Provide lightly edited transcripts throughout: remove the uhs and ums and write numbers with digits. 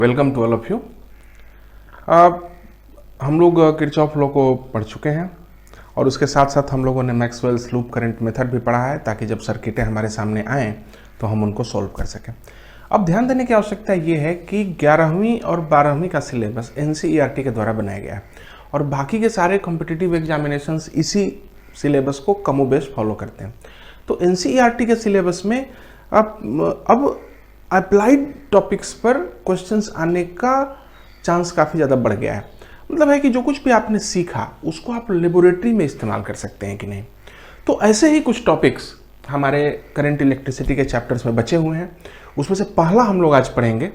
Welcome to all of you. हम लोग Kirchhoff law को पढ़ चुके हैं और उसके साथ साथ हम लोगों ने मैक्सवेल्स लूप करंट मेथड भी पढ़ा है ताकि जब सर्किटें हमारे सामने आएँ तो हम उनको सॉल्व कर सकें। अब ध्यान देने की आवश्यकता ये है कि 11वीं और 12वीं का सिलेबस NCERT के द्वारा बनाया गया है और बाकी के सारे कॉम्पिटिटिव एग्जामिनेशंस इसी सिलेबस को कमोबेश फॉलो करते हैं। तो NCERT के सिलेबस में अब अप्लाइड टॉपिक्स पर क्वेश्चंस आने का चांस काफ़ी ज़्यादा बढ़ गया है। मतलब है कि जो कुछ भी आपने सीखा उसको आप लेबोरेटरी में इस्तेमाल कर सकते हैं कि नहीं। तो ऐसे ही कुछ टॉपिक्स हमारे करंट इलेक्ट्रिसिटी के चैप्टर्स में बचे हुए हैं। उसमें से पहला हम लोग आज पढ़ेंगे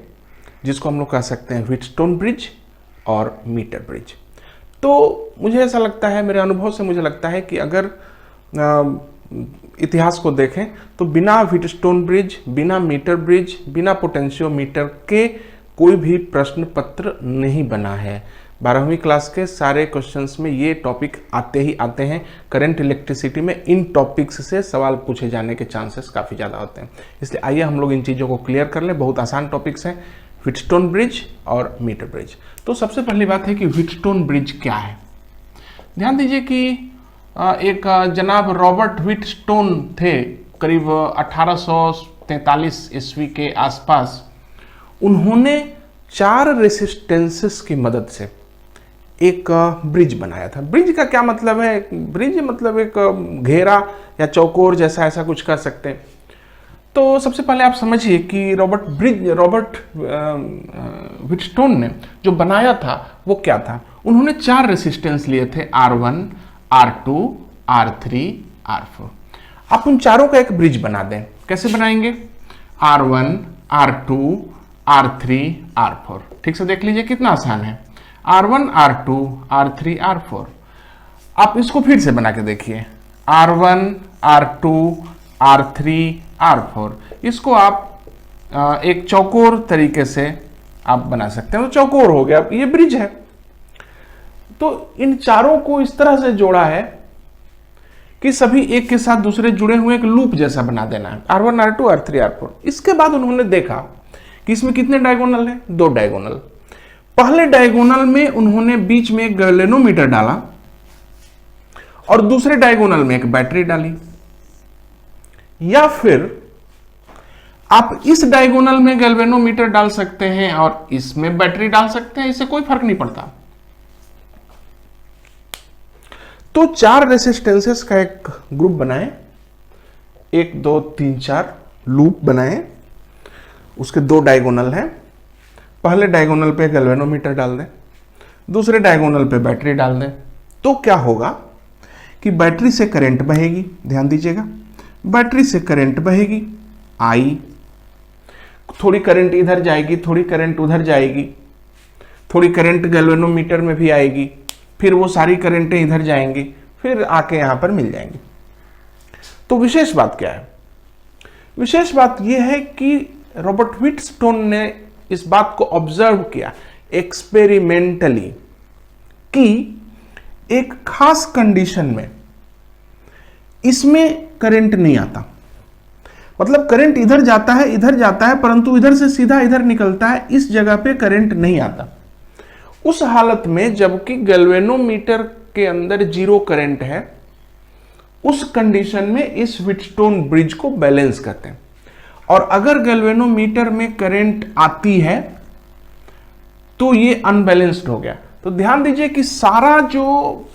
जिसको हम लोग कह सकते हैं व्हीटस्टोन ब्रिज और मीटर ब्रिज। तो मुझे ऐसा लगता है, मेरे अनुभव से मुझे लगता है कि अगर इतिहास को देखें तो बिना व्हीटस्टोन ब्रिज, बिना मीटर ब्रिज, बिना पोटेंशियोमीटर के कोई भी प्रश्न पत्र नहीं बना है। 12वीं क्लास के सारे क्वेश्चंस में ये टॉपिक आते ही आते हैं। करंट इलेक्ट्रिसिटी में इन टॉपिक्स से सवाल पूछे जाने के चांसेस काफ़ी ज़्यादा होते हैं। इसलिए आइए हम लोग इन चीज़ों को क्लियर कर लें। बहुत आसान टॉपिक्स हैं, व्हीटस्टोन ब्रिज और मीटर ब्रिज। तो सबसे पहली बात है कि व्हीटस्टोन ब्रिज क्या है। ध्यान दीजिए कि एक जनाब रॉबर्ट व्हीटस्टोन थे, करीब 1843 ईस्वी के आसपास। उन्होंने 4 रेसिस्टेंसेस की मदद से एक ब्रिज बनाया था। ब्रिज का क्या मतलब है? ब्रिज मतलब एक घेरा या चौकोर जैसा, ऐसा कुछ कर सकते हैं। तो सबसे पहले आप समझिए कि रॉबर्ट व्हीटस्टोन ने जो बनाया था वो क्या था। उन्होंने 4 रेसिस्टेंस लिए थे, R1, R2, R3, R4। आप उन चारों का एक ब्रिज बना दें। कैसे बनाएंगे? R1, R2, R3, R4। ठीक से देख लीजिए कितना आसान है। R1, R2, R3, R4। आप इसको फिर से बना के देखिए, R1, R2, R3, R4। इसको आप एक चौकोर तरीके से आप बना सकते हैं, तो चौकोर हो गया, ये ब्रिज है। तो इन चारों को इस तरह से जोड़ा है कि सभी एक के साथ दूसरे जुड़े हुए एक लूप जैसा बना देना है, R1, R2, R3, R4। इसके बाद उन्होंने देखा कि इसमें कितने डायगोनल हैं? 2 डायगोनल। पहले डायगोनल में उन्होंने बीच में एक गैल्वेनोमीटर डाला और दूसरे डायगोनल में एक बैटरी डाली। या फिर आप इस डायगोनल में गैल्वेनोमीटर डाल सकते हैं और इसमें बैटरी डाल सकते हैं, इससे कोई फर्क नहीं पड़ता। तो 4 रेसिस्टेंसेस का एक ग्रुप बनाएं, 1 2 3 4 लूप बनाएं। उसके 2 डायगोनल हैं। पहले डायगोनल पे गैल्वेनोमीटर डाल दें, दूसरे डायगोनल पे बैटरी डाल दें। तो क्या होगा कि बैटरी से करंट बहेगी। ध्यान दीजिएगा, बैटरी से करंट बहेगी I। थोड़ी करंट इधर जाएगी, थोड़ी करंट उधर जाएगी, थोड़ी करंट गैल्वेनोमीटर में भी आएगी, फिर वो सारी करंटें इधर जाएंगी, फिर आके यहां पर मिल जाएंगी। तो विशेष बात क्या है? विशेष बात यह है कि रॉबर्ट व्हीटस्टोन ने इस बात को ऑब्जर्व किया एक्सपेरिमेंटली कि एक खास कंडीशन में इसमें करंट नहीं आता। मतलब करंट इधर जाता है परंतु इधर से सीधा इधर निकलता है, इस जगह पे करंट नहीं आता। उस हालत में जबकि गैल्वेनोमीटर के अंदर 0 करंट है, उस कंडीशन में इस व्हीटस्टोन ब्रिज को बैलेंस करते हैं। और अगर गैल्वेनोमीटर में करंट आती है तो ये अनबैलेंस्ड हो गया। तो ध्यान दीजिए कि सारा जो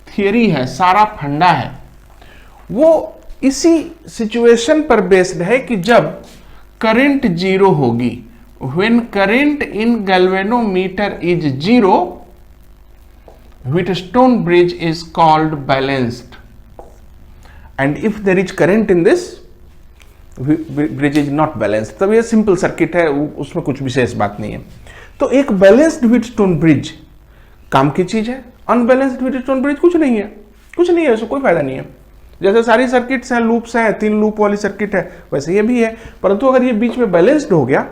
थियरी है, सारा फंडा है, वो इसी सिचुएशन पर बेस्ड है कि जब करंट 0 होगी, when current in galvanometer is 0, Wheatstone bridge is called balanced, and if there is current in this bridge is not balanced। तब ये सिंपल सर्किट है, उसमें कुछ विशेष बात नहीं है। तो एक बैलेंस्ड व्हीटस्टोन ब्रिज काम की चीज है, अनबैलेंस्ड व्हीटस्टोन ब्रिज कुछ नहीं है, उसको कोई फायदा नहीं है। जैसे सारी सर्किट्स हैं, लूप्स हैं, 3 लूप वाली सर्किट है, वैसे ये भी है। परंतु अगर ये बीच में बैलेंस्ड हो गया,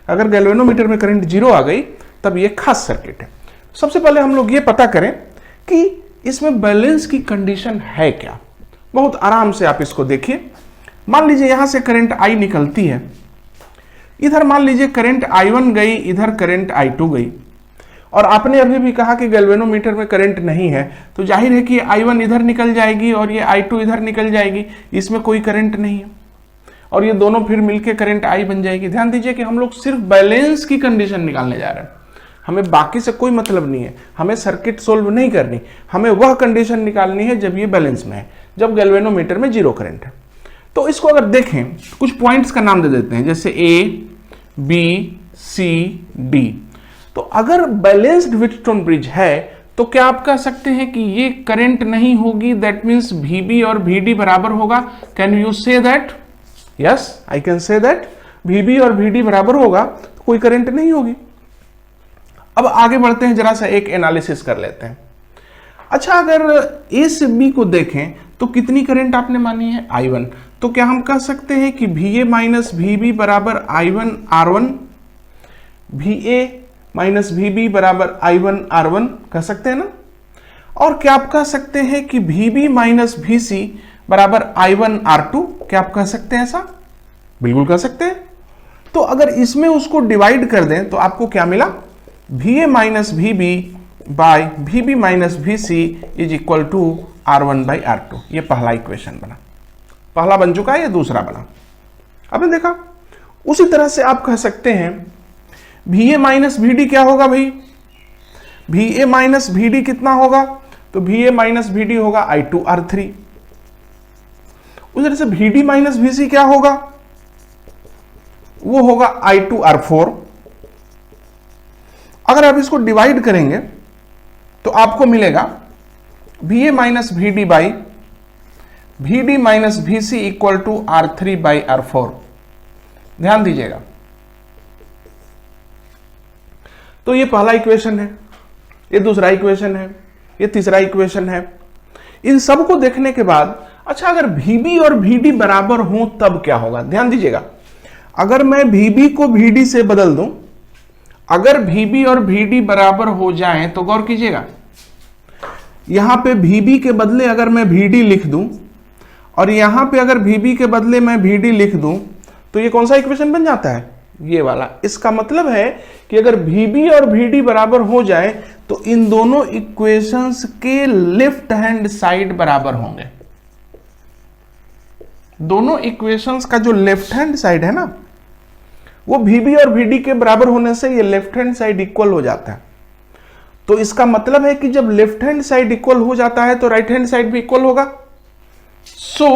अगर गैल्वेनोमीटर में करंट 0 आ गई, तब ये खास सर्किट है। सबसे पहले हम लोग ये पता करें कि इसमें बैलेंस की कंडीशन है क्या। बहुत आराम से आप इसको देखिए। मान लीजिए यहां से करंट I निकलती है, इधर मान लीजिए करंट I1 गई, इधर करंट I2 गई, और आपने अभी भी कहा कि गैल्वेनोमीटर में करंट नहीं है, तो जाहिर है कि I1 इधर निकल जाएगी और ये I2 इधर निकल जाएगी, इसमें कोई करंट नहीं है, और ये दोनों फिर मिलके करंट I बन जाएगी। ध्यान दीजिए कि हम लोग सिर्फ बैलेंस की कंडीशन निकालने जा रहे हैं, हमें बाकी से कोई मतलब नहीं है, हमें सर्किट सोल्व नहीं करनी, हमें वह कंडीशन निकालनी है जब ये बैलेंस में है, जब गैल्वेनोमीटर में जीरो करंट है। तो इसको अगर देखें कुछ पॉइंट्स का नाम दे देते हैं, जैसे A, B, C, D। तो अगर बैलेंस्ड व्हीटस्टोन ब्रिज है तो क्या आप कह सकते हैं कि ये करंट नहीं होगी, दैट मींस VB और VD बराबर होगा। Can you say that? Yes, I can say that VB और VD बराबर होगा, तो कोई करंट नहीं होगी। अब आगे बढ़ते हैं, जरा सा एक एनालिसिस कर लेते हैं। अच्छा, अगर A से B को देखें तो कितनी करंट आपने मानी है? I1। तो क्या हम कह सकते हैं कि VA माइनस VB बराबर I1 R1, VA minus VB बराबर I1 R1 कह सकते हैं ना? और क्या आप कह सकते हैं कि VB माइनस VC बराबर I1 R2? क्या आप कह सकते हैं ऐसा? बिल्कुल कह सकते हैं। तो अगर इसमें उसको डिवाइड कर दें तो आपको क्या मिला? VA minus VB by VB minus VC is equal to R1 by R2। ये पहला इक्वेशन बना, पहला बन चुका है, ये दूसरा बना। आपने देखा? उसी तरह से आप कह सकते हैं VA माइनस VD क्या होगा भाई? VA माइनस VD कितना होगा? तो VA माइनस VD होगा I2 R3। उसी तरह से VD माइनस VC क्या होगा? वो होगा I2 R4। अगर आप इसको डिवाइड करेंगे तो आपको मिलेगा VA minus VD by VD minus VC equal to R3 by R4। ध्यान दीजिएगा, तो ये पहला इक्वेशन है, ये दूसरा इक्वेशन है, ये तीसरा इक्वेशन है। इन सब को देखने के बाद अच्छा, अगर VB और VD बराबर हो तब क्या होगा? ध्यान दीजिएगा, अगर मैं VB को VD से बदल दूं, अगर VB और VD बराबर हो जाएं तो गौर कीजिएगा, यहां पे VB के बदले अगर मैं VD लिख दूं और यहां पे अगर VB के बदले मैं VD लिख दूं तो ये कौन सा इक्वेशन बन जाता है? ये वाला। इसका मतलब है कि अगर VB और VD बराबर हो जाए तो इन दोनों इक्वेशंस के लेफ्ट हैंड साइड बराबर होंगे। दोनों इक्वेशंस का जो लेफ्ट हैंड साइड है ना, वो VB और VD के बराबर होने से ये लेफ्ट हैंड साइड इक्वल हो जाता है। तो इसका मतलब है कि जब लेफ्ट हैंड साइड इक्वल हो जाता है तो राइट हैंड साइड भी इक्वल होगा, सो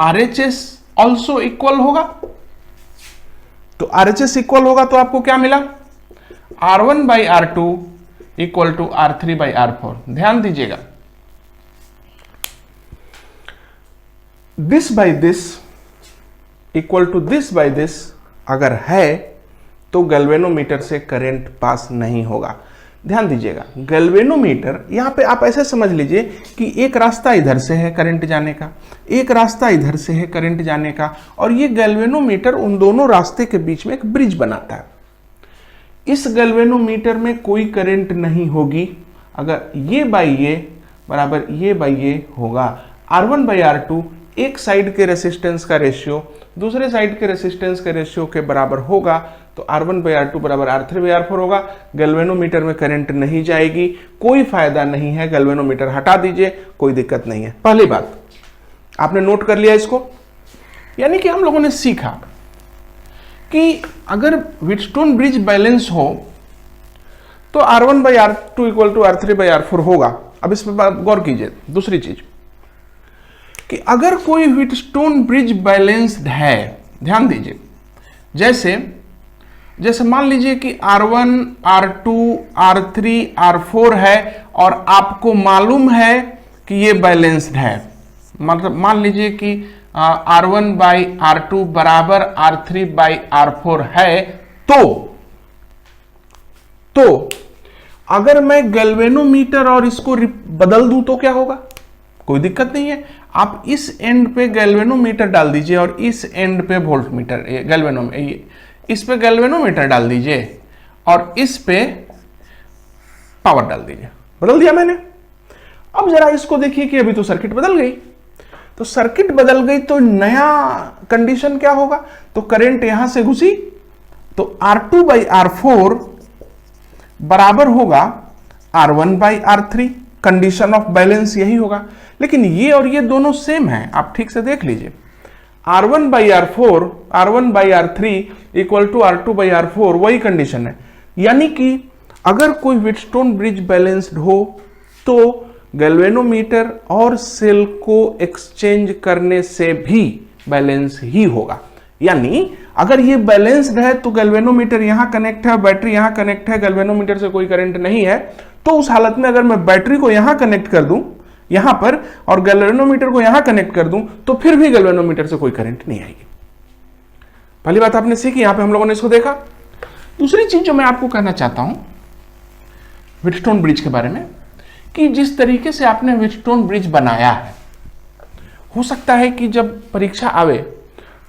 RHS ऑल्सो इक्वल होगा। तो RHS इक्वल होगा तो आपको क्या मिला? R1 by R2 equal to R3 by R4। ध्यान दीजिएगा, this by this equal to this by this अगर है तो गैल्वेनोमीटर से करंट पास नहीं होगा। ध्यान दीजिएगा, गैल्वेनोमीटर यहां पे आप ऐसे समझ लीजिए कि एक रास्ता इधर से है करंट जाने का, एक रास्ता इधर से है करंट जाने का, और ये गैल्वेनोमीटर उन दोनों रास्ते के बीच में एक ब्रिज बनाता है। इस गैल्वेनोमीटर में कोई करंट नहीं होगी अगर ये बाई ये बराबर ये बाई ये होगा। R1 बाई R2 एक साइड के रेसिस्टेंस का रेशियो दूसरे साइड के रेसिस्टेंस के रेशियो के बराबर होगा, तो R1 बाई R2 बराबर R3 बाई R4 होगा। गैल्वेनोमीटर में करंट नहीं जाएगी, कोई फायदा नहीं है, गैल्वेनोमीटर हटा दीजिए, कोई दिक्कत नहीं है। पहली बात आपने नोट कर लिया इसको, यानी कि हम लोगों ने सीखा कि अगर व्हीटस्टोन ब्रिज बैलेंस हो तो R1 by R2 equal to R3 by R4 होगा। अब इस पर गौर कीजिए, दूसरी चीज कि अगर कोई व्हीटस्टोन ब्रिज बैलेंस्ड है, ध्यान दीजिए, जैसे मान लीजिए कि R1, R2, R3, R4 है और आपको मालूम है कि ये बैलेंस्ड है, मतलब मान लीजिए कि R1 बाई R2 बराबर R3 बाई R4 है, तो अगर मैं गैल्वेनोमीटर और इसको बदल दूं तो क्या होगा? कोई दिक्कत नहीं है। आप इस एंड पे गैल्वेनोमीटर डाल दीजिए और इस एंड पे वोल्टमीटर इस पे गैल्वेनोमीटर डाल दीजिए और इस पे पावर डाल दीजिए। बदल दिया मैंने। अब जरा इसको देखिए कि अभी तो सर्किट बदल गई। तो सर्किट बदल गई तो नया कंडीशन क्या होगा? तो करंट यहां से घुसी, तो R2/R4 बराबर होगा R1/R3। कंडीशन ऑफ बैलेंस यही होगा, लेकिन ये और ये दोनों सेम है, आप ठीक से देख लीजिए। R1/R3 इक्वल टू R2/R4 वही कंडीशन है, यानी कि अगर कोई व्हीटस्टोन ब्रिज बैलेंस्ड हो तो गैल्वेनोमीटर और सेल को एक्सचेंज करने से भी बैलेंस ही होगा। यानी अगर ये बैलेंस्ड है तो गैल्वेनोमीटर यहां कनेक्ट है, बैटरी यहां कनेक्ट है, गैल्वेनोमीटर से कोई करंट नहीं है, तो उस हालत में अगर मैं बैटरी को यहां कनेक्ट कर दूं यहां पर और गैल्वेनोमीटर को यहां कनेक्ट कर दूं तो फिर भी गैल्वेनोमीटर से कोई करंट नहीं आएगी। पहली बात आपने सीखी, यहां पे हम लोगों ने इसको देखा। दूसरी चीज जो मैं आपको कहना चाहता हूं व्हीटस्टोन ब्रिज के बारे में, कि जिस तरीके से आपने व्हीटस्टोन ब्रिज बनाया है, हो सकता है कि जब परीक्षा आवे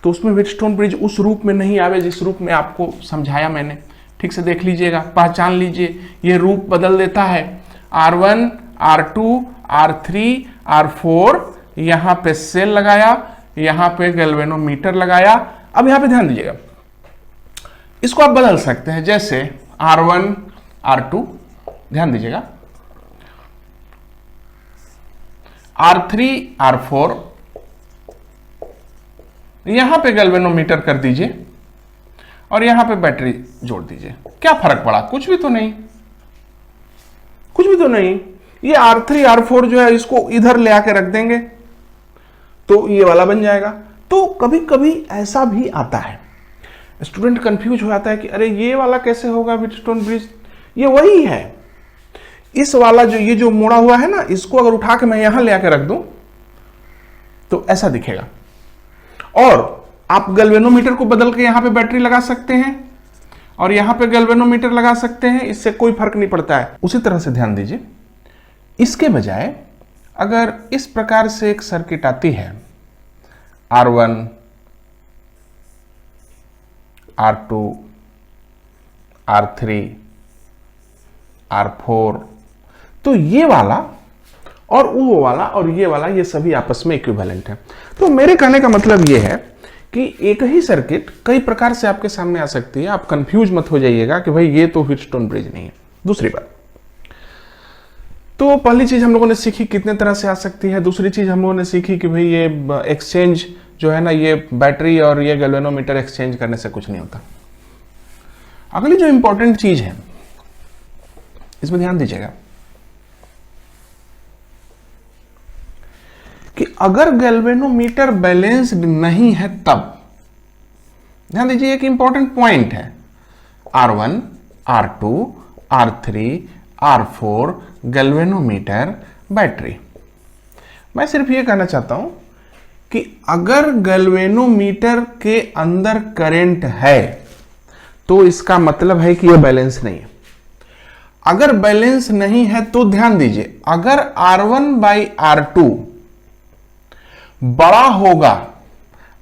तो उसमें व्हीटस्टोन ब्रिज उस रूप में नहीं आवे जिस रूप में आपको समझाया मैंने। ठीक से देख लीजिएगा, पहचान लीजिए, ये रूप बदल देता है। R1, R2, R3, R4, यहां पे सेल लगाया, यहां पे गैल्वेनोमीटर लगाया। अब यहां पे ध्यान दीजिएगा, इसको आप बदल सकते हैं, जैसे R1, R2, ध्यान दीजिएगा, R3, R4, यहां पे गैल्वेनोमीटर कर दीजिए और यहां पे बैटरी जोड़ दीजिए। क्या फर्क पड़ा? कुछ भी तो नहीं, कुछ भी तो नहीं। ये R3, R4 जो है इसको इधर ले आके रख देंगे तो ये वाला बन जाएगा। तो कभी कभी ऐसा भी आता है, स्टूडेंट कंफ्यूज हो जाता है कि अरे ये वाला कैसे होगा व्हीटस्टोन ब्रिज, ये वही है। इस वाला जो ये जो मोड़ा हुआ है ना, इसको अगर उठा के मैं यहां ले आके रख दूं तो ऐसा दिखेगा। और आप गैल्वेनोमीटर को बदल के यहां पे बैटरी लगा सकते हैं और यहां पे गैल्वेनोमीटर लगा सकते हैं, इससे कोई फर्क नहीं पड़ता है। उसी तरह से ध्यान दीजिए, इसके बजाय अगर इस प्रकार से एक सर्किट आती है, R1, R2, R3, R4, तो ये वाला और वो वाला और ये वाला, ये सभी आपस में इक्विवेलेंट है। तो मेरे कहने का मतलब ये है कि एक ही सर्किट कई प्रकार से आपके सामने आ सकती है। आप कंफ्यूज मत हो जाइएगा कि भाई ये तो व्हीटस्टोन ब्रिज नहीं है। दूसरी बात, तो पहली चीज हम लोगों ने सीखी कितने तरह से आ सकती है। दूसरी चीज हम लोगों ने सीखी कि भाई ये एक्सचेंज जो है ना, ये बैटरी और ये गैल्वेनोमीटर एक्सचेंज करने से कुछ नहीं होता। अगली जो इंपॉर्टेंट चीज है, इसमें ध्यान दीजिएगा कि अगर गैल्वेनोमीटर बैलेंस्ड नहीं है तब, ध्यान दीजिए एक इंपॉर्टेंट पॉइंट है, R1, R2, R3, R4, galvanometer, battery. मैं सिर्फ ये कहना चाहता हूं कि अगर गैल्वेनोमीटर के अंदर करंट है तो इसका मतलब है कि यह बैलेंस नहीं है। अगर बैलेंस नहीं है तो ध्यान दीजिए, अगर R1/R2 बड़ा होगा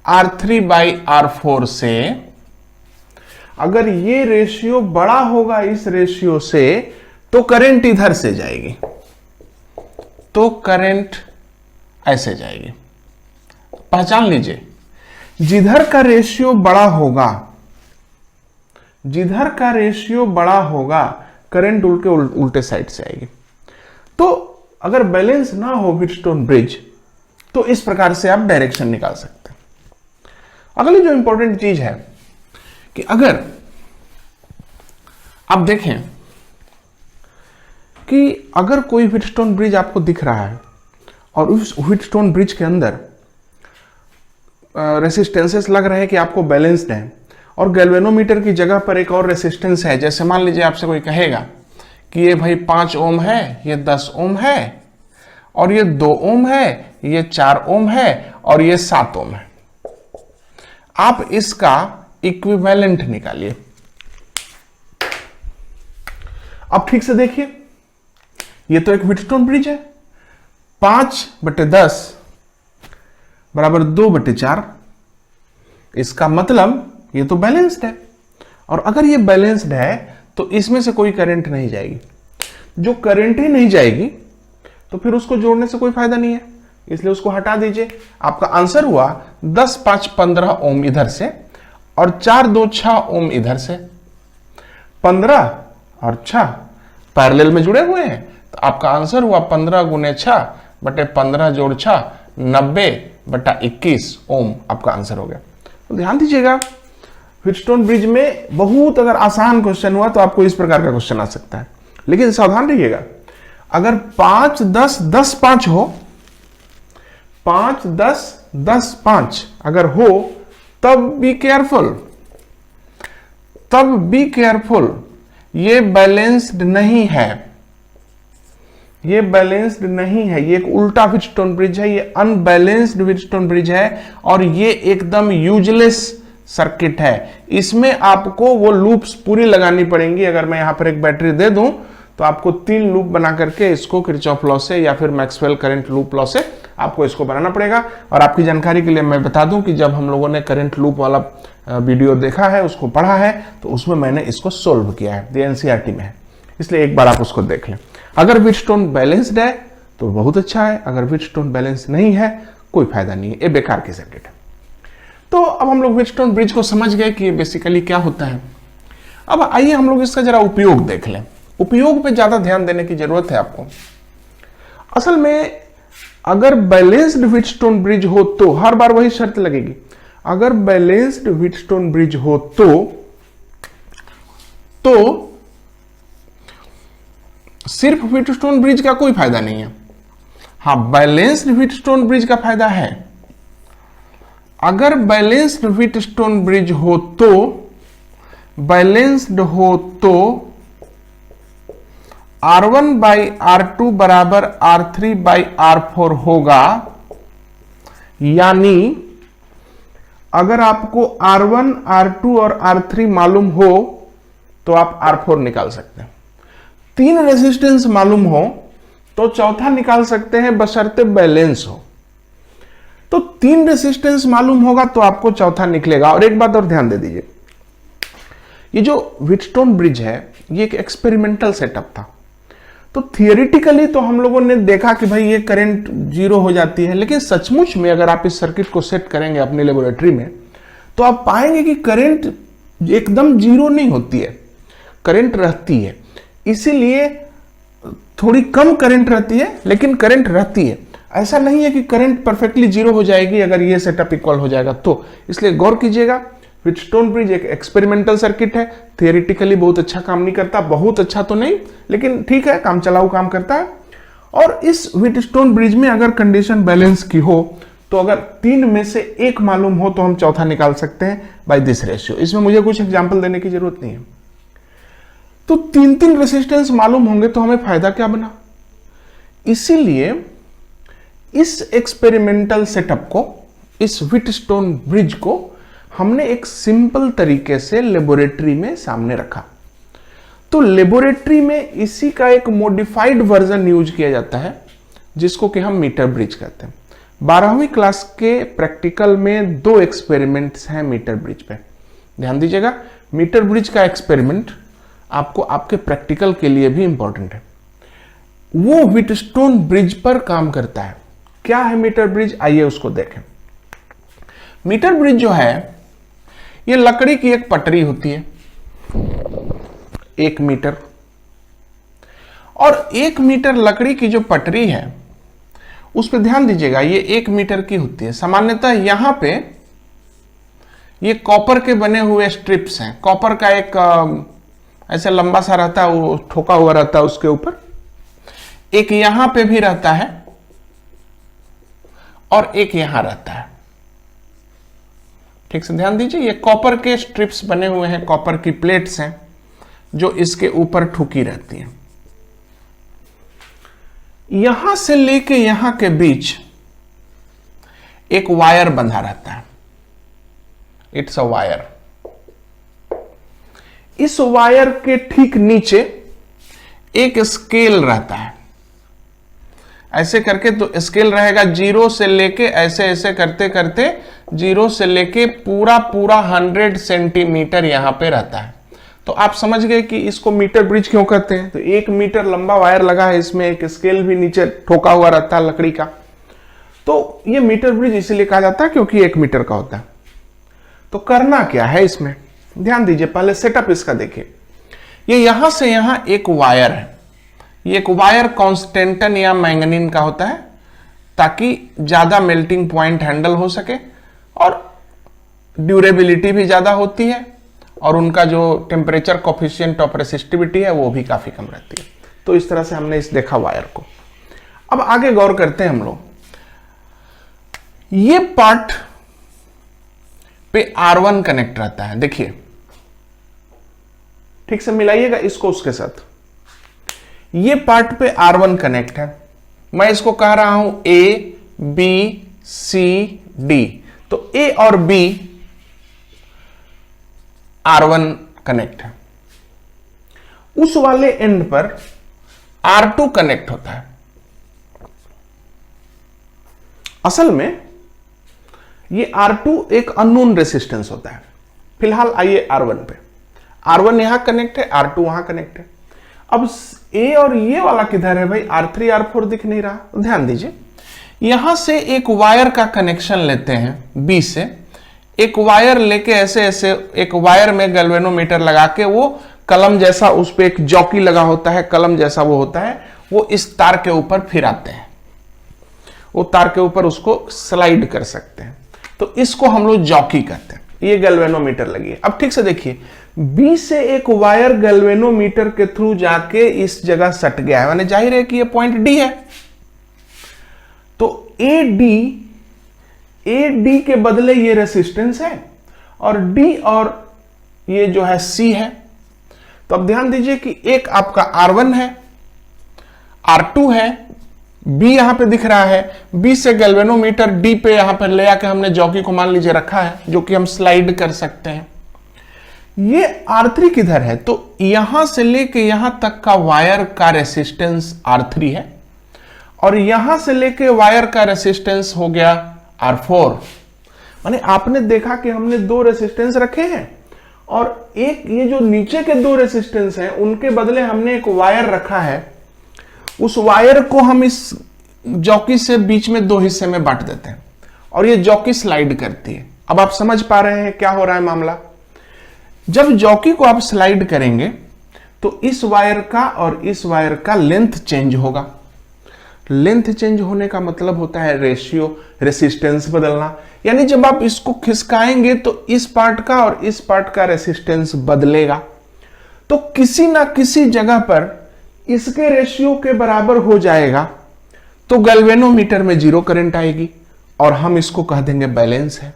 R3/R4 से, अगर ये रेशियो बड़ा होगा इस रेशियो से, तो करंट इधर से जाएगी, तो करंट ऐसे जाएगी। पहचान लीजिए, जिधर का रेशियो बड़ा होगा, जिधर का रेशियो बड़ा होगा, करंट उल्टे साइड से आएगी। तो अगर बैलेंस ना हो व्हीटस्टोन ब्रिज तो इस प्रकार से आप डायरेक्शन निकाल सकते हैं। अगली जो इंपॉर्टेंट चीज है कि अगर आप देखें कि अगर कोई व्हीटस्टोन ब्रिज आपको दिख रहा है और उस व्हीटस्टोन ब्रिज के अंदर रेसिस्टेंसेस लग रहे हैं कि आपको बैलेंस्ड है और गैल्वेनोमीटर की जगह पर एक और रेसिस्टेंस है, जैसे मान लीजिए आपसे कोई कहेगा कि ये भाई 5 ओम है, ये 10 ओम है और ये 2 ओम है, ये 4 ओम है और ये 7 ओम है। आप इसका इक्विवेलेंट निकालिए। अब ठीक से देखिए, ये तो एक व्हीटस्टोन ब्रिज है, 5/10 बराबर 2/4। इसका मतलब ये तो बैलेंस्ड है, और अगर ये बैलेंस्ड है तो इसमें से कोई करंट नहीं जाएगी। जो करंट ही नहीं जाएगी तो फिर उसको जोड़ने से कोई फायदा नहीं है, इसलिए उसको हटा दीजिए। आपका आंसर हुआ 10, 5, 15 ओम इधर से और 4 2 6 ओम इधर से, 15 और 6 पैरेलल में जुड़े हुए हैं। तो आपका आंसर हुआ 15 गुने 6 बटे 15 जोड़ 6, 90 बटा 21 ओम आपका आंसर हो गया। तो ध्यान दीजिएगा, व्हीटस्टोन ब्रिज में बहुत अगर आसान क्वेश्चन हुआ तो आपको इस प्रकार का क्वेश्चन आ सकता है, लेकिन सावधान रहिएगा, अगर 5 10 10 5 हो, 5 10 10 5 अगर हो, तब बी केयरफुल, तब बी केयरफुल, ये बैलेंस्ड नहीं है, ये बैलेंस्ड नहीं है, ये एक उल्टा व्हीटस्टोन ब्रिज है, ये अनबैलेंस्ड व्हीटस्टोन ब्रिज है और ये एकदम यूजलेस सर्किट है। इसमें आपको वो लूप्स पूरी लगानी पड़ेंगी। अगर मैं यहां पर एक बैटरी दे दूं तो आपको 3 लूप बना करके इसको किरचॉफ लॉ से या फिर मैक्सवेल करंट लूप लॉ से आपको इसको बनाना पड़ेगा। और आपकी जानकारी के लिए मैं बता दूं कि जब हम लोगों ने करंट लूप वाला वीडियो देखा है, उसको पढ़ा है, तो उसमें मैंने इसको सोल्व किया है, ये एनसीईआरटी में है, इसलिए एक बार आप उसको देख लें। अगर व्हीटस्टोन बैलेंस्ड है तो बहुत अच्छा है, अगर व्हीटस्टोन बैलेंस नहीं है कोई फायदा नहीं है, ये बेकार की सर्किट है। तो अब हम लोग व्हीटस्टोन ब्रिज को समझ गए कि ये बेसिकली क्या होता है। अब आइए हम लोग इसका जरा उपयोग देख लें। उपयोग पे ज्यादा ध्यान देने की जरूरत है आपको। असल में अगर बैलेंस्ड व्हीटस्टोन ब्रिज हो तो हर बार वही शर्त लगेगी, अगर बैलेंस्ड व्हीटस्टोन ब्रिज हो तो सिर्फ व्हीटस्टोन ब्रिज का कोई फायदा नहीं है। हां, बैलेंस्ड व्हीटस्टोन ब्रिज का फायदा है। अगर बैलेंस्ड व्हीटस्टोन ब्रिज हो तो, बैलेंस्ड हो तो R1 बाई R2 बराबर R3 बाई R4 होगा, यानी अगर आपको R1, R2 और R3 मालूम हो तो आप R4 निकाल सकते हैं। 3 रेजिस्टेंस मालूम हो तो चौथा निकाल सकते हैं, बशर्ते बैलेंस हो। तो 3 रेजिस्टेंस मालूम होगा तो आपको चौथा निकलेगा। और एक बात और ध्यान दे दीजिए, ये जो व्हीटस्टोन ब्रिज है ये एक एक्सपेरिमेंटल सेटअप था। तो थियोरिटिकली तो हम लोगों ने देखा कि भाई ये करंट 0 हो जाती है, लेकिन सचमुच में अगर आप इस सर्किट को सेट करेंगे अपनी लेबोरेटरी में तो आप पाएंगे कि करंट एकदम 0 नहीं होती है, करंट रहती है। इसीलिए थोड़ी कम करंट रहती है लेकिन करंट रहती है। ऐसा नहीं है कि करंट परफेक्टली 0 हो जाएगी अगर ये सेटअप इक्वल हो जाएगा तो। इसलिए गौर कीजिएगा, व्हीटस्टोन ब्रिज एक एक्सपेरिमेंटल सर्किट है, थियोरिटिकली बहुत अच्छा काम नहीं करता, बहुत अच्छा तो नहीं लेकिन ठीक है, काम चलाऊ काम करता है। और इस व्हीटस्टोन ब्रिज में अगर कंडीशन बैलेंस की हो तो अगर 3 में से 1 मालूम हो तो हम चौथा निकाल सकते हैं बाय दिस रेशियो। इसमें मुझे कुछ एग्जांपल देने की जरूरत नहीं है। तो 3 रेजिस्टेंस मालूम होंगे तो हमें फायदा क्या बना। इसीलिए इस एक्सपेरिमेंटल सेटअप को, इस व्हीटस्टोन ब्रिज को हमने एक सिंपल तरीके से लेबोरेटरी में सामने रखा। तो लेबोरेटरी में इसी का एक मॉडिफाइड वर्जन यूज किया जाता है जिसको कि हम मीटर ब्रिज कहते हैं। 12वीं क्लास के प्रैक्टिकल में 2 एक्सपेरिमेंट्स हैं मीटर ब्रिज पे, ध्यान दीजिएगा। मीटर ब्रिज का एक्सपेरिमेंट आपको आपके प्रैक्टिकल के लिए भी इंपॉर्टेंट है। वो व्हीटस्टोन ब्रिज पर काम करता है। क्या है मीटर ब्रिज, आइए उसको देखें। मीटर ब्रिज जो है ये लकड़ी की एक पटरी होती है, 1 मीटर, और 1 मीटर लकड़ी की जो पटरी है उस पर ध्यान दीजिएगा, ये 1 मीटर की होती है। सामान्यतः यहां पे ये कॉपर के बने हुए स्ट्रिप्स हैं। कॉपर का एक ऐसे लंबा सा रहता है, वो ठोका हुआ रहता है उसके ऊपर। एक यहां पे भी रहता है और एक यहां रहता है। ठीक से ध्यान दीजिए, ये कॉपर के स्ट्रिप्स बने हुए हैं, कॉपर की प्लेट्स हैं जो इसके ऊपर ठुकी रहती हैं। यहां से लेके यहां के बीच एक वायर बंधा रहता है, इट्स अ वायर। इस वायर के ठीक नीचे एक स्केल रहता है। ऐसे करके तो स्केल रहेगा 0 से लेके ऐसे ऐसे करते करते 0 से लेके पूरा 100 सेंटीमीटर यहां पे रहता है। तो आप समझ गए कि इसको मीटर ब्रिज क्यों कहते हैं। तो 1 मीटर लंबा वायर लगा है, इसमें एक स्केल भी नीचे ठोका हुआ रहता है लकड़ी का। तो ये मीटर ब्रिज इसीलिए कहा जाता है क्योंकि 1 मीटर का होता है। तो करना क्या है इसमें, ध्यान दीजिए, पहले सेटअप इसका देखिए। ये यहां से यहां एक वायर है, ये एक वायर कॉन्स्टेंटन या मैंगनीन का होता है ताकि ज्यादा मेल्टिंग पॉइंट हैंडल हो सके और ड्यूरेबिलिटी भी ज्यादा होती है और उनका जो टेम्परेचर कोफिशिएंट ऑफ रेसिस्टिविटी है वो भी काफी कम रहती है। तो इस तरह से हमने इस देखा वायर को। अब आगे गौर करते हैं हम लोग, ये पार्ट पे R1 कनेक्ट रहता है, देखिए ठीक से मिलाइएगा इसको उसके साथ। ये पार्ट पे R1 कनेक्ट है, मैं इसको कह रहा हूं A B C D, तो A और B R1 कनेक्ट है। उस वाले एंड पर R2 कनेक्ट होता है। असल में ये R2 एक अननोन रेसिस्टेंस होता है। फिलहाल आइए R1 पे, R1 यहां कनेक्ट है, R2 वहां कनेक्ट है। अब A और ये वाला किधर है भाई, R3 R4 दिख नहीं रहा। ध्यान दीजिए, यहां से एक वायर का कनेक्शन लेते हैं B से, एक वायर लेके ऐसे ऐसे एक वायर में गैल्वेनोमीटर लगा के, वो कलम जैसा उस पे एक जॉकी लगा होता है, कलम जैसा वो होता है, वो इस तार के ऊपर फिराते हैं, वो तार के ऊपर उसको स्लाइड कर सकते हैं, तो इसको हम लोग जॉकी कहते हैं। ये गैल्वेनोमीटर लगी है। अब ठीक से देखिए, बी से एक वायर गैल्वेनोमीटर के थ्रू जाके इस जगह सट गया है, माने जाहिर है कि ये पॉइंट डी है। तो ए डी के बदले ये रेसिस्टेंस है और डी और ये जो है सी है। तो अब ध्यान दीजिए कि एक आपका R1 है, R2 है, B यहां पे दिख रहा है, B से गैल्वेनोमीटर D पे यहां पर ले आके हमने जॉकी को मान लीजिए रखा है, जो कि हम स्लाइड कर सकते हैं। ये R3 किधर है, तो यहां से लेके यहां तक का वायर का रेसिस्टेंस R3 है और यहां से लेके वायर का रेसिस्टेंस हो गया R4। माने आपने देखा कि हमने दो रेसिस्टेंस रखे हैं और एक ये जो नीचे के दो रेसिस्टेंस हैं उनके बदले हमने एक वायर रखा है। उस वायर को हम इस जॉकी से बीच में दो हिस्से में बांट देते हैं और ये जॉकी स्लाइड करती है। अब आप समझ पा रहे हैं क्या हो रहा है मामला। जब जॉकी को आप स्लाइड करेंगे तो इस वायर का और इस वायर का लेंथ चेंज होगा। लेंथ चेंज होने का मतलब होता है रेशियो, रेसिस्टेंस बदलना। यानी जब आप इसको खिसकाएंगे तो इस पार्ट का और इस पार्ट का रेसिस्टेंस बदलेगा। तो किसी ना किसी जगह पर इसके रेशियो के बराबर हो जाएगा तो गैल्वेनोमीटर में जीरो करंट आएगी और हम इसको कह देंगे बैलेंस है।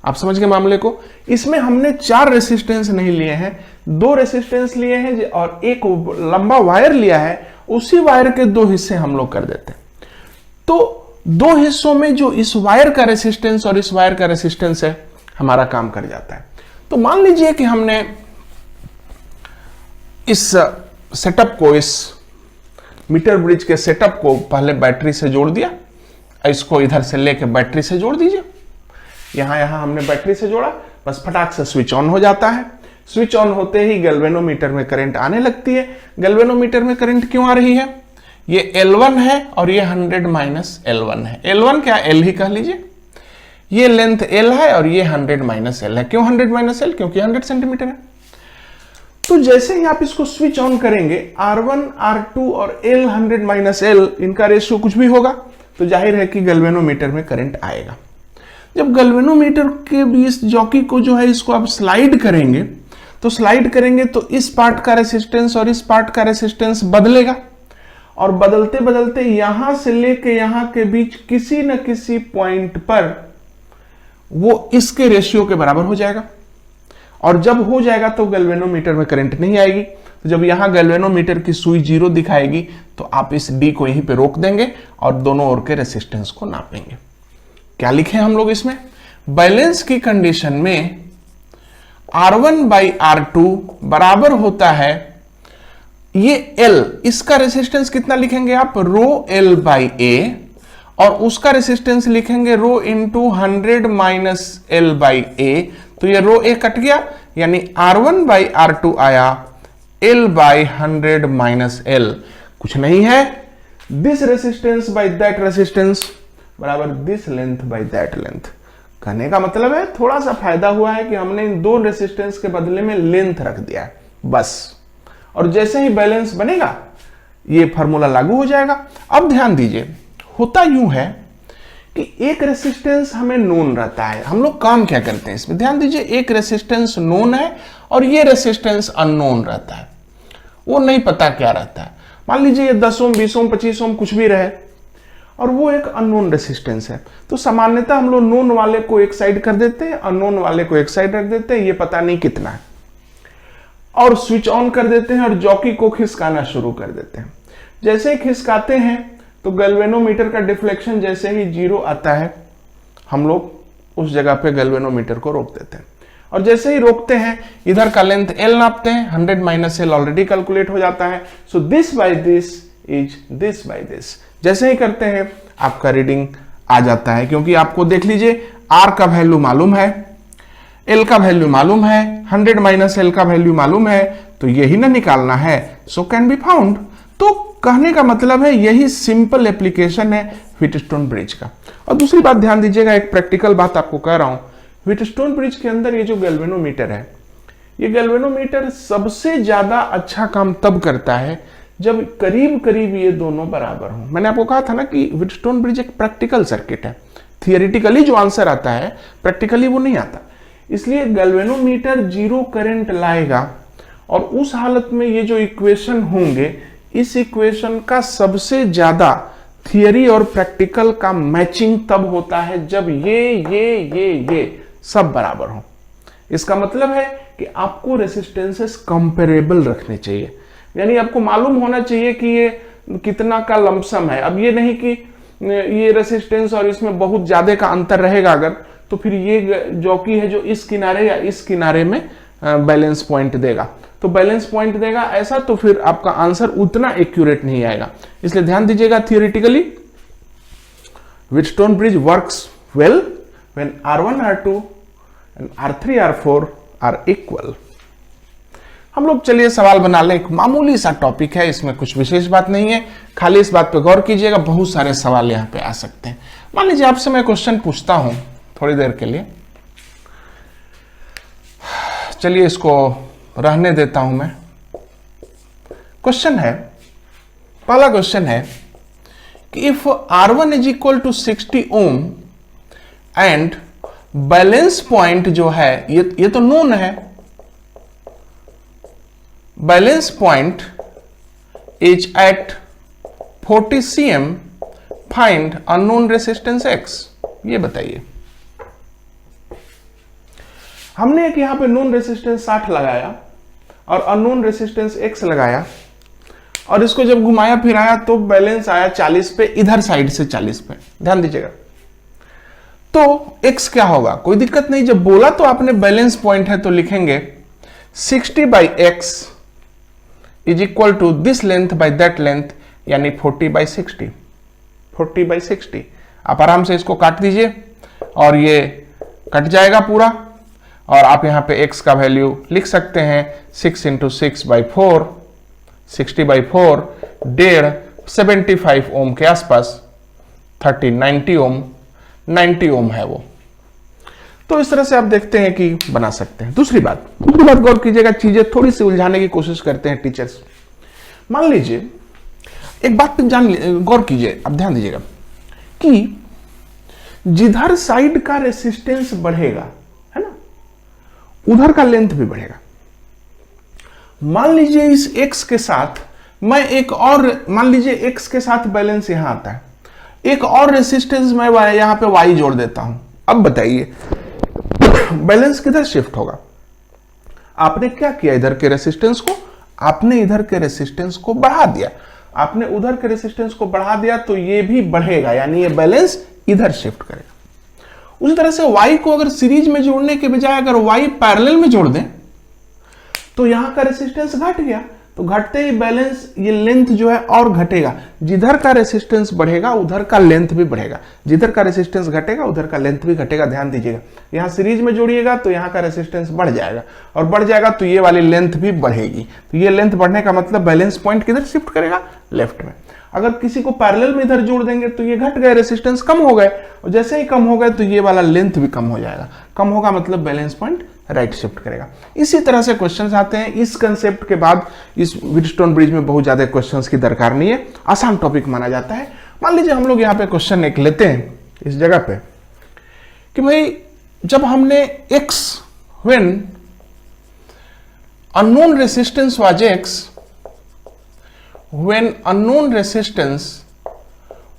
आप समझ गए मामले को। इसमें हमने चार रेसिस्टेंस नहीं लिए हैं, दो रेसिस्टेंस लिए हैं और एक लंबा वायर लिया है। उसी वायर के दो हिस्से हम लोग कर देते हैं। तो दो हिस्सों में जो इस वायर का रेसिस्टेंस और इस वायर का रेसिस्टेंस है हमारा काम कर जाता है। तो मान लीजिए कि हमने इस सेटअप को, इस मीटर ब्रिज के सेटअप को पहले बैटरी से जोड़ दिया, इसको इधर से लेके बैटरी से जोड़ दीजिए। यहां हमने बैटरी से जोड़ा, बस फटाक से स्विच ऑन हो जाता है। स्विच ऑन होते ही गैल्वेनोमीटर में करंट आने लगती है। गैल्वेनोमीटर में करंट क्यों आ रही है, ये L1 है और ये 100 माइनस L1 है। L1 क्या, L ही कह लीजिए। ये लेंथ L है और ये 100 माइनस L है। क्यों 100 माइनस L, क्योंकि 100 सेंटीमीटर है। तो जैसे ही आप इसको स्विच ऑन करेंगे, R1, R2 और L 100 माइनस L, इनका रेशियो कुछ भी होगा तो जाहिर है कि गैल्वेनोमीटर में करंट आएगा। जब गैल्वेनोमीटर के बीच जॉकी को जो है इसको आप स्लाइड करेंगे तो इस पार्ट का रेसिस्टेंस और इस पार्ट का रेसिस्टेंस बदलेगा और बदलते बदलते यहां से लेके यहां के बीच किसी न किसी पॉइंट पर वो इसके रेशियो के बराबर हो जाएगा। और जब हो जाएगा तो गैल्वेनोमीटर में करंट नहीं आएगी। तो जब यहां गैल्वेनोमीटर की सुई जीरो दिखाएगी तो आप इस डी को यहीं पे रोक देंगे और दोनों ओर के रेसिस्टेंस को नापेंगे। क्या लिखे हम लोग इसमें, बैलेंस की कंडीशन में R1 बाई R2 बराबर होता है ये L, इसका रेसिस्टेंस कितना लिखेंगे आप, रो L बाई A, और उसका रेसिस्टेंस लिखेंगे rho into 100 minus L by A। तो ये रो A कट गया, यानी R1 बाई R2 आया L बाई 100 माइनस L, कुछ नहीं है, this resistance by that resistance बराबर this length by that length. कहने का मतलब है थोड़ा सा फायदा हुआ है कि हमने इन दो रेसिस्टेंस के बदले में लेंथ रख दिया है बस, और जैसे ही बैलेंस बनेगा ये फार्मूला लागू हो जाएगा। अब ध्यान दीजिए, होता यूं है कि एक रेसिस्टेंस हमें नोन रहता है, हम लोग काम क्या करते हैं इसमें, ध्यान दीजिए, एक रेसिस्टेंस नोन है और ये रेसिस्टेंस अननोन रहता है, वो नहीं पता क्या रहता है। मान लीजिए ये 10 ओम 20 ओम 25 ओम कुछ भी रहे और वो एक अननोन रेसिस्टेंस है, तो सामान्यतः हम लोग नोन वाले को एक साइड कर देते हैं, अननोन वाले को एक साइड रख देते हैं, ये पता नहीं कितना है, और स्विच ऑन कर देते हैं और जॉकी को खिसकाना शुरू कर देते हैं। जैसे ही खिसकाते हैं तो गैल्वेनोमीटर का डिफ्लेक्शन जैसे ही 0 आता है, हम लोग उस जगह पे गैल्वेनोमीटर को रोक देते हैं, और जैसे ही रोकते हैं इधर का लेंथ L नापते हैं, 100 माइनस L ऑलरेडी कैलकुलेट हो जाता है, so this by this is this by this. जैसे ही करते हैं आपका रीडिंग आ जाता है, क्योंकि आपको देख लीजिए R का वैल्यू मालूम है, L का वैल्यू मालूम है, 100 माइनस L का वैल्यू मालूम है, तो यही ना निकालना है, सो कैन बी फाउंड। तो कहने का मतलब है यही सिंपल एप्लीकेशन है व्हीटस्टोन ब्रिज का। और दूसरी बात ध्यान दीजिएगा, एक प्रैक्टिकल बात आपको कह रहा हूं, व्हीटस्टोन ब्रिज के अंदर ये जो गैल्वेनोमीटर है, ये गैल्वेनोमीटर सबसे ज्यादा अच्छा काम तब करता है जब करीब करीब ये दोनों बराबर हों। मैंने आपको कहा था ना कि व्हीटस्टोन ब्रिज एक प्रैक्टिकल सर्किट है, थियोरेटिकली जो आंसर आता है प्रैक्टिकली वो नहीं आता, इसलिए गैल्वेनोमीटर 0 करंट लाएगा, और उस हालत में ये जो इक्वेशन होंगे, इस इक्वेशन का सबसे ज्यादा थियरी और प्रैक्टिकल का मैचिंग तब होता है जब ये सब बराबर हो। इसका मतलब है कि आपको रेसिस्टेंसेस कंपेरेबल रखने चाहिए, यानी आपको मालूम होना चाहिए कि ये कितना का लमसम है। अब ये नहीं कि ये रेसिस्टेंस और इसमें बहुत ज्यादा का अंतर रहेगा अगर, तो फिर ये जॉकी है जो इस किनारे या इस किनारे में बैलेंस पॉइंट देगा, तो बैलेंस पॉइंट देगा ऐसा, तो फिर आपका आंसर उतना एक्यूरेट नहीं आएगा। इसलिए ध्यान दीजिएगा, theoretically Wheatstone bridge works well when R1 R2 and R3 R4 are equal. हम लोग चलिए सवाल बना लें, एक मामूली सा टॉपिक है, इसमें कुछ विशेष बात नहीं है, खाली इस बात पे गौर कीजिएगा, बहुत सारे सवाल यहाँ पे आ सकते हैं। मान लीजिए आपसे मैं क्वेश्चन पूछता हूं थोड़ी देर के लिए, चलिए इसको रहने देता हूं मैं। क्वेश्चन है, पहला क्वेश्चन है कि if R1 is equal to 60 ohm and balance point जो है ये तो नोन है, balance point is at 40 cm, find unknown resistance X। ये बताइए, हमने एक यहां पे नोन रेसिस्टेंस 60 लगाया और अननोन रेसिस्टेंस X लगाया, और इसको जब घुमाया फिराया तो बैलेंस आया 40 पे, इधर साइड से 40 पे, ध्यान दीजिएगा। तो X क्या होगा, कोई दिक्कत नहीं, जब बोला तो आपने बैलेंस पॉइंट है तो लिखेंगे 60 by X is equal to this length by that length, यानी 40 बाई 60, 40 बाई 60। आप आराम से इसको काट दीजिए और ये कट जाएगा पूरा, और आप यहां पे X का वैल्यू लिख सकते हैं 6 इंटू 6 बाई 4, 60 बाई 4, 1.5 75 ओम के आसपास, 30 90 ओम, 90 ओम है वो। तो इस तरह से आप देखते हैं कि बना सकते हैं। दूसरी बात गौर कीजिएगा, चीजें थोड़ी सी उलझाने की कोशिश करते हैं टीचर्स। मान लीजिए एक बात पे गौर कीजिए, आप ध्यान दीजिएगा कि जिधर साइड का रेसिस्टेंस बढ़ेगा, है ना, उधर का लेंथ भी बढ़ेगा। मान लीजिए इस X के साथ मैं एक और, मान लीजिए X के साथ बैलेंस यहां आता है, एक और रेसिस्टेंस मैं यहां पे Y जोड़ देता हूं। अब बताइए बैलेंस किधर शिफ्ट होगा? आपने क्या किया, इधर के रेसिस्टेंस को, आपने इधर के रेसिस्टेंस को बढ़ा दिया, आपने उधर के रेसिस्टेंस को बढ़ा दिया, तो ये भी बढ़ेगा, यानी ये बैलेंस इधर शिफ्ट करेगा। उसी तरह से Y को अगर सीरीज में जोड़ने के बजाय अगर Y पैरेलल में जोड़ दें तो यहां का रेसिस्टेंस घट गया, तो घटते ही बैलेंस, ये लेंथ जो है और घटेगा। जिधर का रेसिस्टेंस बढ़ेगा उधर का लेंथ भी बढ़ेगा, जिधर का रेसिस्टेंस घटेगा उधर का लेंथ भी घटेगा। ध्यान दीजिएगा, यहां सीरीज में जोड़िएगा तो यहां का रेसिस्टेंस बढ़ जाएगा, और बढ़ जाएगा तो ये वाली लेंथ भी बढ़ेगी। तो ये लेंथ बढ़ने का मतलब बैलेंस पॉइंट किधर शिफ्ट करेगा, लेफ्ट में। अगर किसी को पैरेलल में इधर जोड़ देंगे तो ये घट गए, रेसिस्टेंस कम हो गए, और जैसे ही कम हो गए तो ये वाला लेंथ भी कम हो जाएगा। कम होगा मतलब बैलेंस पॉइंट राइट शिफ्ट करेगा। इसी तरह से क्वेश्चंस आते हैं। इस कंसेप्ट के बाद इस व्हीटस्टोन ब्रिज में बहुत ज्यादा क्वेश्चंस की दरकार नहीं है, आसान टॉपिक माना जाता है। मान लीजिए हम लोग यहाँ पे क्वेश्चन एक लेते हैं इस जगह पे कि भाई जब हमने x when unknown resistance was x, when unknown resistance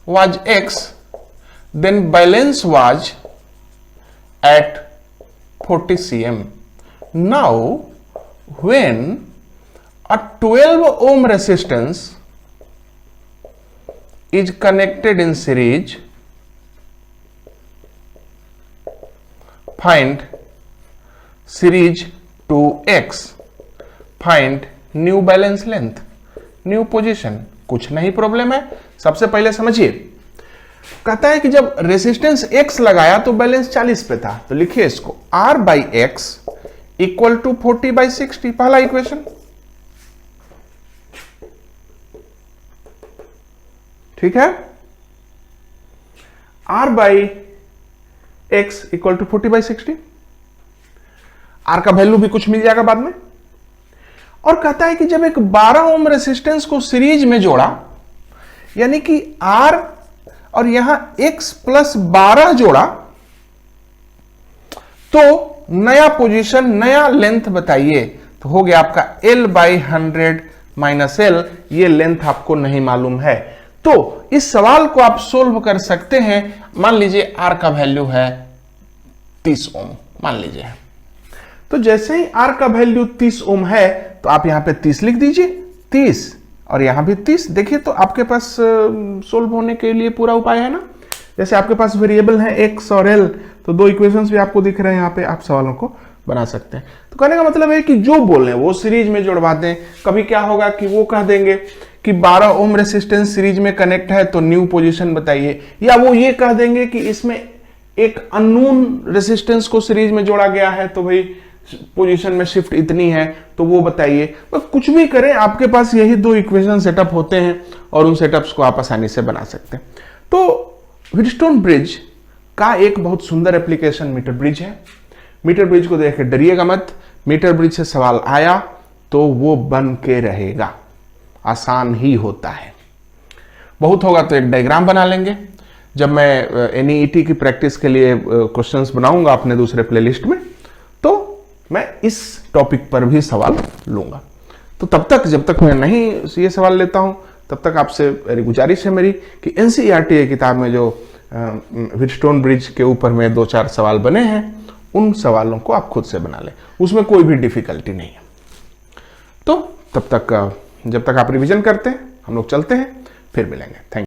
was x, then balance was at 40 cm. Now when a 12 ohm resistance is connected in series, find series to x, find new balance length, new position। कुछ नहीं problem है, सबसे पहले समझिए। कहता है कि जब रेसिस्टेंस x लगाया तो बैलेंस 40 पे था, तो लिखिए इसको R by x equal to 40 by 60, पहला इक्वेशन। ठीक है, R by x equal to 40 by 60, R का वैल्यू भी कुछ मिल जाएगा बाद में। और कहता है कि जब एक 12 ओम रेसिस्टेंस को सीरीज में जोड़ा, यानी कि R और यहां x प्लस 12 जोड़ा, तो नया पोजीशन, नया लेंथ बताइए। तो हो गया आपका L बाई 100 माइनस L, ये लेंथ आपको नहीं मालूम है। तो इस सवाल को आप सोल्व कर सकते हैं। मान लीजिए R का वैल्यू है 30 ओम, मान लीजिए। तो जैसे ही R का वैल्यू 30 ओम है तो आप यहां पे 30 लिख दीजिए, 30 और यहां भी 30। देखिए तो आपके पास सोल्व होने के लिए पूरा उपाय है ना। जैसे आपके पास वेरिएबल है x और l, तो दो इक्वेशंस भी आपको दिख रहे हैं यहाँ पे, आप सवालों को बना सकते हैं। तो कहने का मतलब है कि जो बोल रहे हैं वो सीरीज में जुड़वा दें। कभी क्या होगा कि वो कह देंगे कि 12 ओम रेसिस्टेंस सीरीज में कनेक्ट है तो न्यू पोजीशन बताइए, या वो ये कह देंगे कि इसमें एक अननोन रेसिस्टेंस को सीरीज में जोड़ा गया है तो भाई पोजीशन में शिफ्ट इतनी है तो वो बताइए। तो कुछ भी करें, आपके पास यही दो इक्वेशन सेटअप होते हैं और उन सेटअप्स को आप आसानी से बना सकते हैं। तो व्हीटस्टोन ब्रिज का एक बहुत सुंदर एप्लीकेशन मीटर ब्रिज है। मीटर ब्रिज को देख के डरिएगा मत, मीटर ब्रिज से सवाल आया तो वो बन के रहेगा, आसान ही होता है। बहुत होगा तो एक डायग्राम बना लेंगे। जब मैं एनईईटी की प्रैक्टिस के लिए क्वेश्चंस बनाऊंगा अपने दूसरे प्लेलिस्ट में, तो मैं इस टॉपिक पर भी सवाल लूंगा। तो तब तक, जब तक मैं नहीं ये सवाल लेता हूं, तब तक आपसे गुजारिश है मेरी कि एनसीईआरटी किताब में जो व्हीटस्टोन ब्रिज के ऊपर में 2-4 सवाल बने हैं, उन सवालों को आप खुद से बना लें, उसमें कोई भी डिफिकल्टी नहीं है। तो तब तक, जब तक आप रिवीजन करते हैं, हम लोग चलते हैं, फिर मिलेंगे। Thank you.